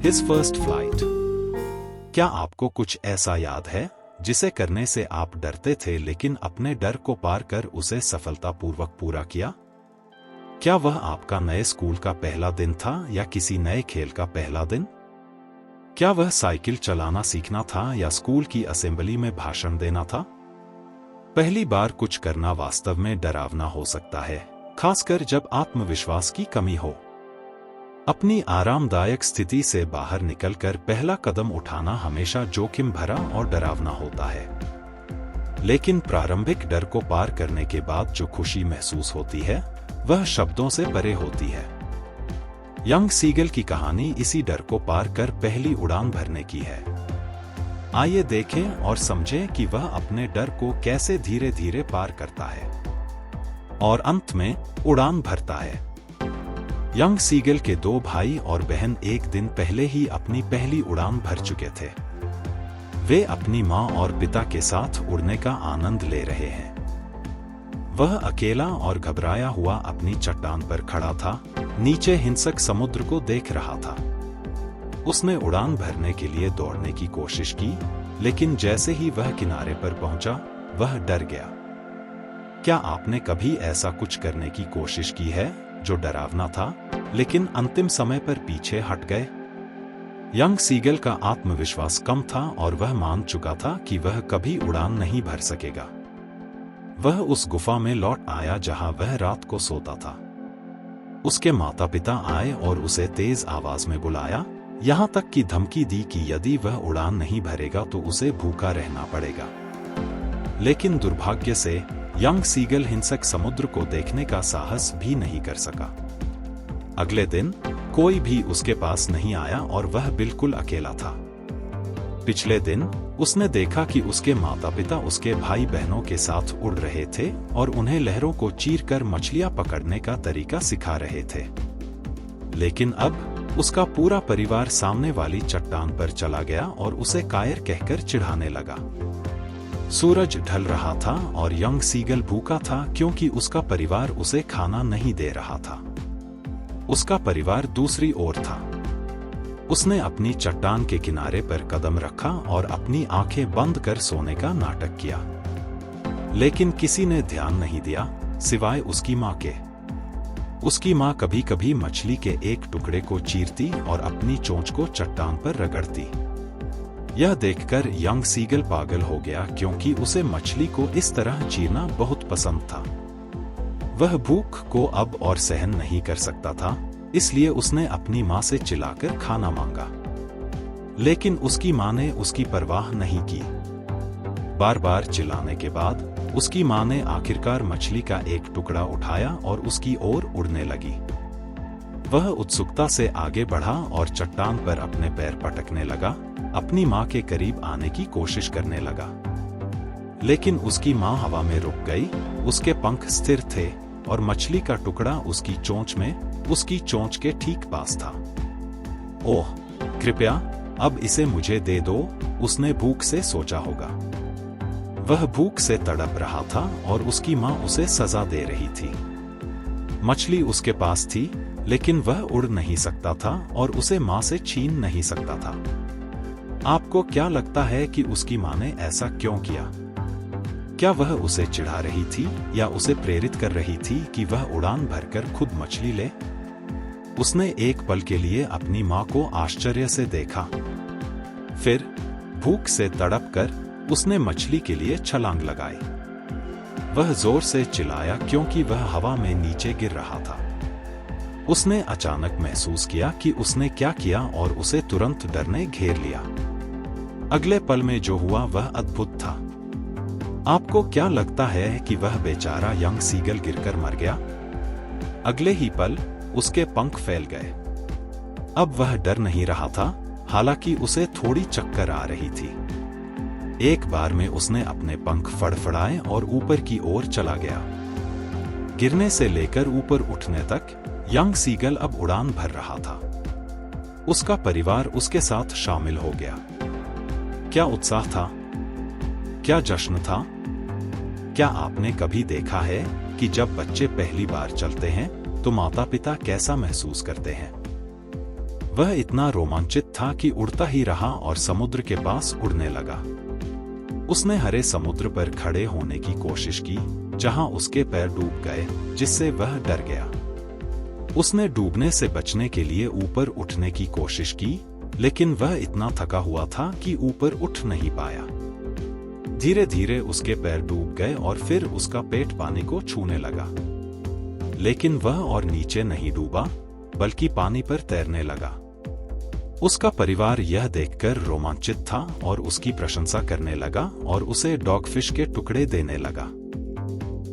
His first flight. क्या आपको कुछ ऐसा याद है जिसे करने से आप डरते थे लेकिन अपने डर को पार कर उसे सफलतापूर्वक पूरा किया? क्या वह आपका नए स्कूल का पहला दिन था या किसी नए खेल का पहला दिन? क्या वह साइकिल चलाना सीखना था या स्कूल की असेंबली में भाषण देना था? पहली बार कुछ करना वास्तव में डरावना हो सकता है, खासकर जब आत्मविश्वास की कमी हो। अपनी आरामदायक स्थिति से बाहर निकलकर पहला कदम उठाना हमेशा जोखिम भरा और डरावना होता है। लेकिन प्रारंभिक डर को पार करने के बाद जो खुशी महसूस होती है वह शब्दों से परे होती है। यंग सीगल की कहानी इसी डर को पार कर पहली उड़ान भरने की है। आइए देखें और समझें कि वह अपने डर को कैसे धीरे धीरे पार करता है और अंत में उड़ान भरता है। यंग सीगल के दो भाई और बहन एक दिन पहले ही अपनी पहली उड़ान भर चुके थे। वे अपनी मां और पिता के साथ उड़ने का आनंद ले रहे हैं। वह अकेला और घबराया हुआ अपनी चट्टान पर खड़ा था, नीचे हिंसक समुद्र को देख रहा था। उसने उड़ान भरने के लिए दौड़ने की कोशिश की, लेकिन जैसे ही वह किनारे पर पहुंचा, वह डर गया। क्या आपने कभी ऐसा कुछ करने की कोशिश की है जो डरावना था, लेकिन अंतिम समय पर पीछे हट गए? यंग सीगल का आत्मविश्वास कम था और वह मान चुका था कि वह कभी उड़ान नहीं भर सकेगा। वह उस गुफा में लौट आया जहां वह रात को सोता था। उसके माता पिता आए और उसे तेज आवाज में बुलाया, यहां तक कि धमकी दी कि यदि वह उड़ान नहीं भरेगा तो उसे भूखा रहना पड़ेगा। लेकिन दुर्भाग्य से यंग सीगल हिंसक समुद्र को देखने का साहस भी नहीं कर सका। अगले दिन कोई भी उसके पास नहीं आया और वह बिल्कुल अकेला था। पिछले दिन उसने देखा कि उसके माता पिता उसके भाई बहनों के साथ उड़ रहे थे और उन्हें लहरों को चीरकर मछलियां पकड़ने का तरीका सिखा रहे थे। लेकिन अब उसका पूरा परिवार सामने वाली चट्टान पर चला गया और उसे कायर कहकर चिढ़ाने लगा। सूरज ढल रहा था और यंग सीगल भूखा था क्योंकि उसका परिवार उसे खाना नहीं दे रहा था। उसका परिवार दूसरी ओर था। उसने अपनी चट्टान के किनारे पर कदम रखा और अपनी आंखें बंद कर सोने का नाटक किया। लेकिन किसी ने ध्यान नहीं दिया, सिवाय उसकी मां के। उसकी मां कभी कभी मछली के एक टुकड़े को चीरती और अपनी चोंच को चट्टान पर रगड़ती। यह देखकर यंग सीगल पागल हो गया क्योंकि उसे मछली को इस तरह चीरना बहुत पसंद था। वह भूख को अब और सहन नहीं कर सकता था, इसलिए उसने अपनी मां से चिल्लाकर खाना मांगा। लेकिन उसकी मां ने उसकी परवाह नहीं की। बार बार चिल्लाने के बाद उसकी मां ने आखिरकार मछली का एक टुकड़ा उठाया और उसकी ओर उड़ने लगी। वह उत्सुकता से आगे बढ़ा और चट्टान पर अपने पैर पटकने लगा, अपनी मां के करीब आने की कोशिश करने लगा। लेकिन उसकी मां हवा में रुक गई, उसके पंख स्थिर थे और मछली का टुकड़ा उसकी चोंच में, उसकी चोंच के ठीक पास था। ओह, कृपया अब इसे मुझे दे दो, उसने भूख से सोचा होगा। वह भूख से तड़प रहा था और उसकी मां उसे सजा दे रही थी। मछली उसके पास थी, लेकिन वह उड़ नहीं सकता था और उसे मां से छीन नहीं सकता था। आपको क्या लगता है कि उसकी मां ने ऐसा क्यों किया? क्या वह उसे चिढ़ा रही थी या उसे प्रेरित कर रही थी कि वह उड़ान भरकर खुद मछली ले? उसने एक पल के लिए अपनी मां को आश्चर्य से देखा। फिर भूख से तड़पकर उसने मछली के लिए छलांग लगाई। वह जोर से चिल्लाया क्योंकि वह हवा में नीचे गिर रहा था। उसने अचानक महसूस किया कि उसने क्या किया और उसे तुरंत डर ने घेर लिया। अगले पल में जो हुआ वह अद्भुत था। आपको क्या लगता है कि वह बेचारा यंग सीगल गिरकर मर गया? अगले ही पल उसके पंख फैल गए। अब वह डर नहीं रहा था, हालांकि उसे थोड़ी चक्कर आ रही थी। एक बार में उसने अपने पंख फड़फड़ाए और ऊपर की ओर चला गया। गिरने से लेकर ऊपर उठने तक यंग सीगल अब उड़ान भर रहा था। उसका परिवार उसके साथ शामिल हो गया। क्या उत्साह था, क्या जश्न था। क्या आपने कभी देखा है कि जब बच्चे पहली बार चलते हैं तो माता पिता कैसा महसूस करते हैं? वह इतना रोमांचित था कि उड़ता ही रहा और समुद्र के पास उड़ने लगा। उसने हरे समुद्र पर खड़े होने की कोशिश की, जहां उसके पैर डूब गए, जिससे वह डर गया। उसने डूबने से बचने के लिए ऊपर उठने की कोशिश की, लेकिन वह इतना थका हुआ था कि ऊपर उठ नहीं पाया। धीरे धीरे उसके पैर डूब गए और फिर उसका पेट पानी को छूने लगा। लेकिन वह और नीचे नहीं डूबा, बल्कि पानी पर तैरने लगा। उसका परिवार यह देखकर रोमांचित था और उसकी प्रशंसा करने लगा और उसे डॉगफिश के टुकड़े देने लगा।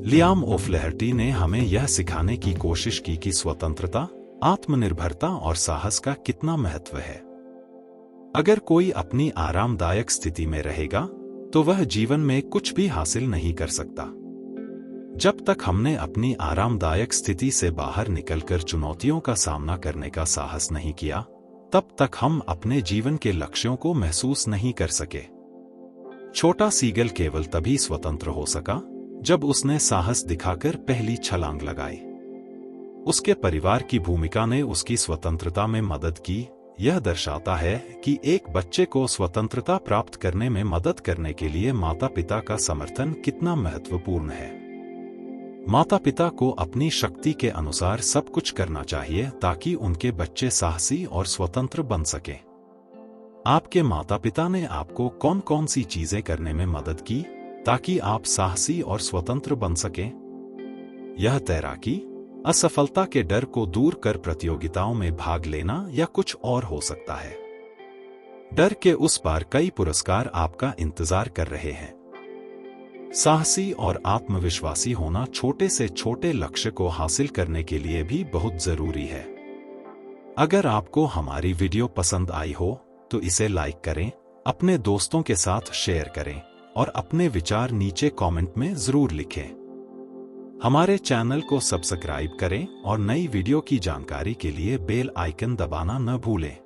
लियाम ओफ्लेहर्टी ने हमें यह सिखाने की कोशिश की कि स्वतंत्रता, आत्मनिर्भरता और साहस का कितना महत्व है। अगर कोई अपनी आरामदायक स्थिति में रहेगा, तो वह जीवन में कुछ भी हासिल नहीं कर सकता। जब तक हमने अपनी आरामदायक स्थिति से बाहर निकलकर चुनौतियों का सामना करने का साहस नहीं किया, तब तक हम अपने जीवन के लक्ष्यों को महसूस नहीं कर सके। छोटा सीगल केवल तभी स्वतंत्र हो सका जब उसने साहस दिखाकर पहली छलांग लगाई। उसके परिवार की भूमिका ने उसकी स्वतंत्रता में मदद की। यह दर्शाता है कि एक बच्चे को स्वतंत्रता प्राप्त करने में मदद करने के लिए माता-पिता का समर्थन कितना महत्वपूर्ण है। माता-पिता को अपनी शक्ति के अनुसार सब कुछ करना चाहिए ताकि उनके बच्चे साहसी और स्वतंत्र बन सकें। आपके माता-पिता ने आपको कौन-कौन सी चीजें करने में मदद की ताकि आप साहसी और स्वतंत्र बन सकें? यह तैराकी, असफलता के डर को दूर कर प्रतियोगिताओं में भाग लेना या कुछ और हो सकता है। डर के उस पार कई पुरस्कार आपका इंतजार कर रहे हैं। साहसी और आत्मविश्वासी होना छोटे से छोटे लक्ष्य को हासिल करने के लिए भी बहुत जरूरी है। अगर आपको हमारी वीडियो पसंद आई हो तो इसे लाइक करें, अपने दोस्तों के साथ शेयर करें और अपने विचार नीचे कमेंट में जरूर लिखें। हमारे चैनल को सब्सक्राइब करें और नई वीडियो की जानकारी के लिए बेल आइकन दबाना न भूलें।